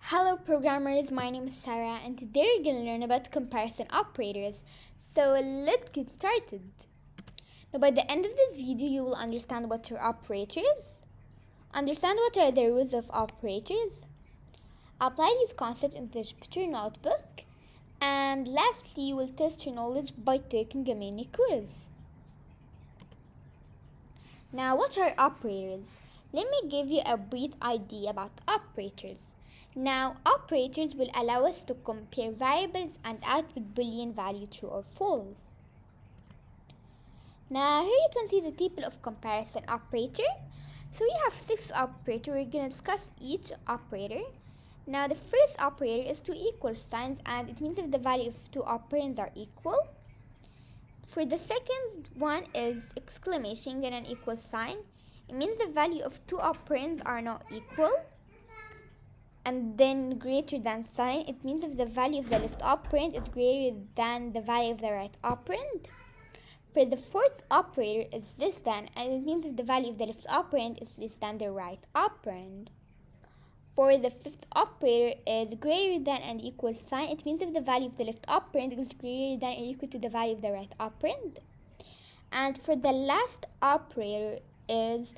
Hello programmers, my name is Sara and today we're going to learn about comparison operators. So let's get started. Now by the end of this video you will understand what are operators, understand what are the rules of operators, apply these concepts in the Jupyter notebook, and lastly you will test your knowledge by taking a mini quiz. Now what are operators? Let me give you a brief idea about operators. Now, operators will allow us to compare variables and output Boolean value true or false. Now, here you can see the table of comparison operator. So we have 6 operators. We're going to discuss each operator. Now, the first operator is 2 equal signs, and it means if the value of 2 operands are equal. For the second one is exclamation and an equal sign. It means the value of 2 operands are not equal. And then greater than sign, it means if the value of the left operand is greater than the value of the right operand. For the fourth operator is less than, and it means if the value of the left operand is less than the right operand. For the fifth operator is greater than and equal sign, it means if the value of the left operand is greater than or equal to the value of the right operand. And for the last operator is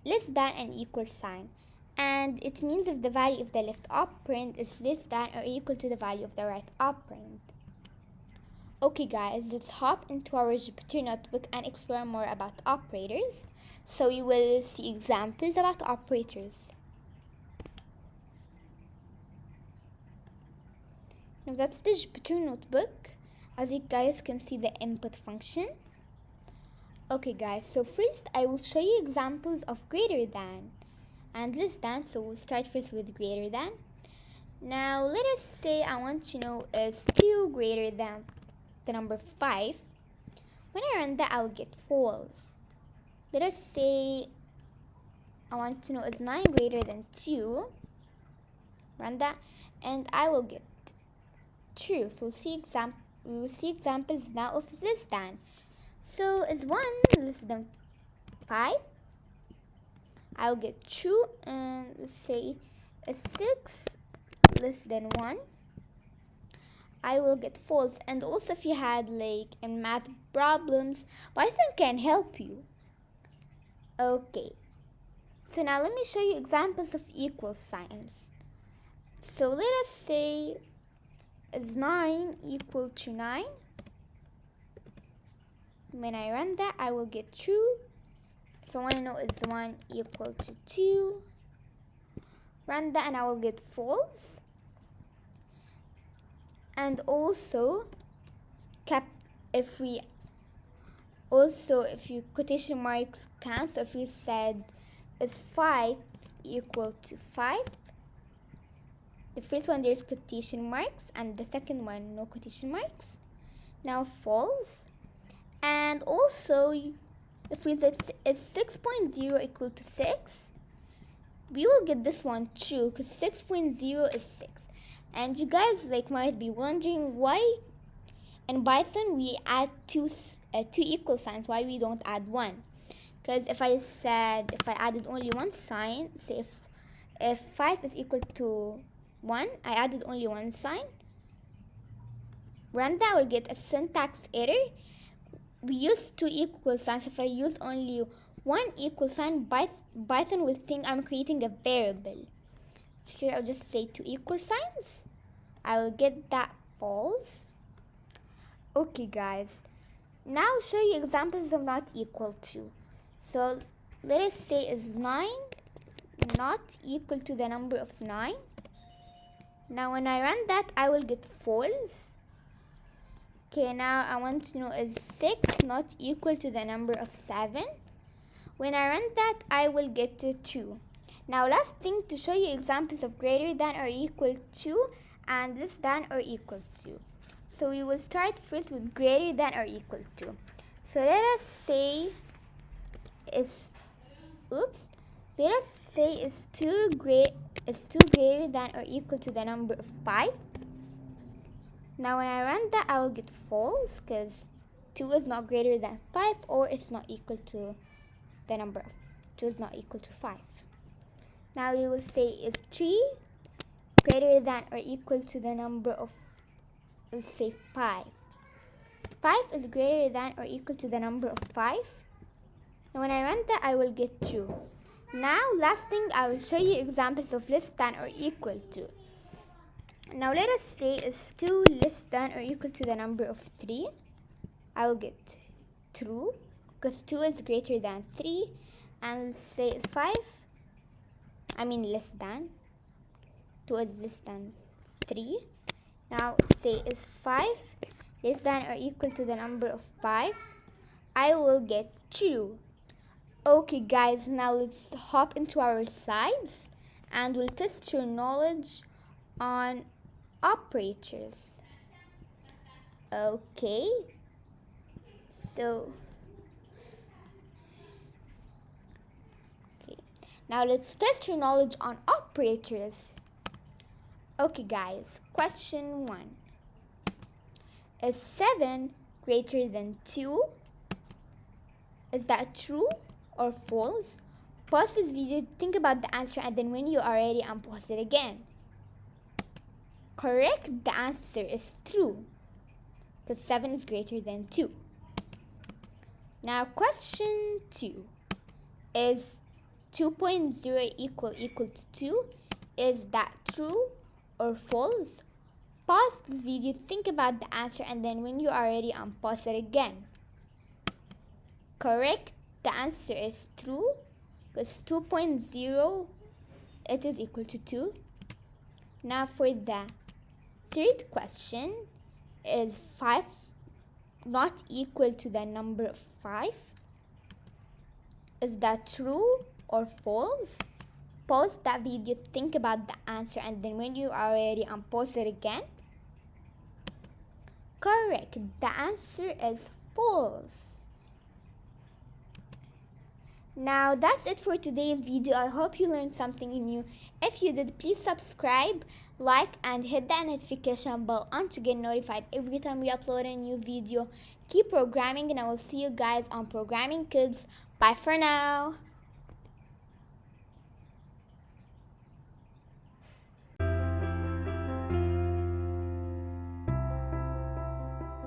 less than and equal sign, and it means if the value of the left operand is less than or equal to the value of the right operand. Okay guys, let's hop into our Jupyter notebook and explore more about operators. So you will see examples about operators. Now that's the Jupyter notebook. As you guys can see the input function. Okay guys, so first I will show you examples of greater than and less than. So we'll start first with greater than. Now let us say I want to know is 2 greater than the number 5. When I run that, I'll get false. Let us say I want to know is 9 greater than 2. Run that and I will get true. So we will see examples now of less than. So is 1 less than 5? I'll get true. And let's say is 6 less than 1? I will get false. And also if you had like in math problems, Python can help you. Okay. So now let me show you examples of equal signs. So let us say is 9 equal to 9? When I run that, I will get true. If I want to know is 1 equal to 2, run that and I will get false. And also, if you quotation marks count, so if you said is 5 equal to 5, the first one there's quotation marks and the second one no quotation marks. Now false. And also if we said is 6.0 equal to 6, we will get this one true because 6.0 is 6. And you guys might be wondering why in Python we add two equal signs, why we don't add one. Because if I added only one sign, say if 5 is equal to 1, I added only one sign, run that, will get a syntax error. We use 2 equal signs. If I use only 1 equal sign, Python will think I'm creating a variable. So here I'll just say 2 equal signs. I will get that false. Okay guys, now I'll show you examples of not equal to. So let us say is 9 not equal to the number of 9. Now when I run that, I will get false. Okay, now I want to know is 6 not equal to the number of 7. When I run that, I will get true. Now last thing to show you examples of greater than or equal to and less than or equal to. So we will start first with greater than or equal to. So let us say is 2 greater than or equal to the number of 5. Now when I run that, I will get false because 2 is not greater than 5 or it's not equal to the number of 2 is not equal to 5. Now we will say is 3 greater than or equal to the number of, let's say, 5. 5 is greater than or equal to the number of 5. And when I run that, I will get true. Now, last thing, I will show you examples of less than or equal to. Now, let us say is 2 less than or equal to the number of 3. I will get true because 2 is greater than 3. And let's say it's 5. Less than. 2 is less than 3. Now, say is 5 less than or equal to the number of 5. I will get true. Okay guys, now let's hop into our slides and we'll test your knowledge on operators. Okay, now let's test your knowledge on operators. Okay guys, question 1. Is 7 greater than 2? Is that true or false? Pause this video, think about the answer, and then when you are ready, unpause it again. Correct, the answer is true, because 7 is greater than 2. Now question 2. Is 2.0 equal to 2? Is that true or false? Pause this video, think about the answer, and then when you are ready, unpause it again. Correct, the answer is true, because 2.0, it is equal to 2. Now for the third question, is 5 not equal to the number 5? Is that true or false? Pause that video, think about the answer, and then when you are ready, unpause it again. Correct, the answer is false. Now that's it for today's video. I hope you learned something new. If you did, please subscribe, like, and hit that notification bell on to get notified every time we upload a new video. Keep programming, and I will see you guys on Programming Kids. Bye for now.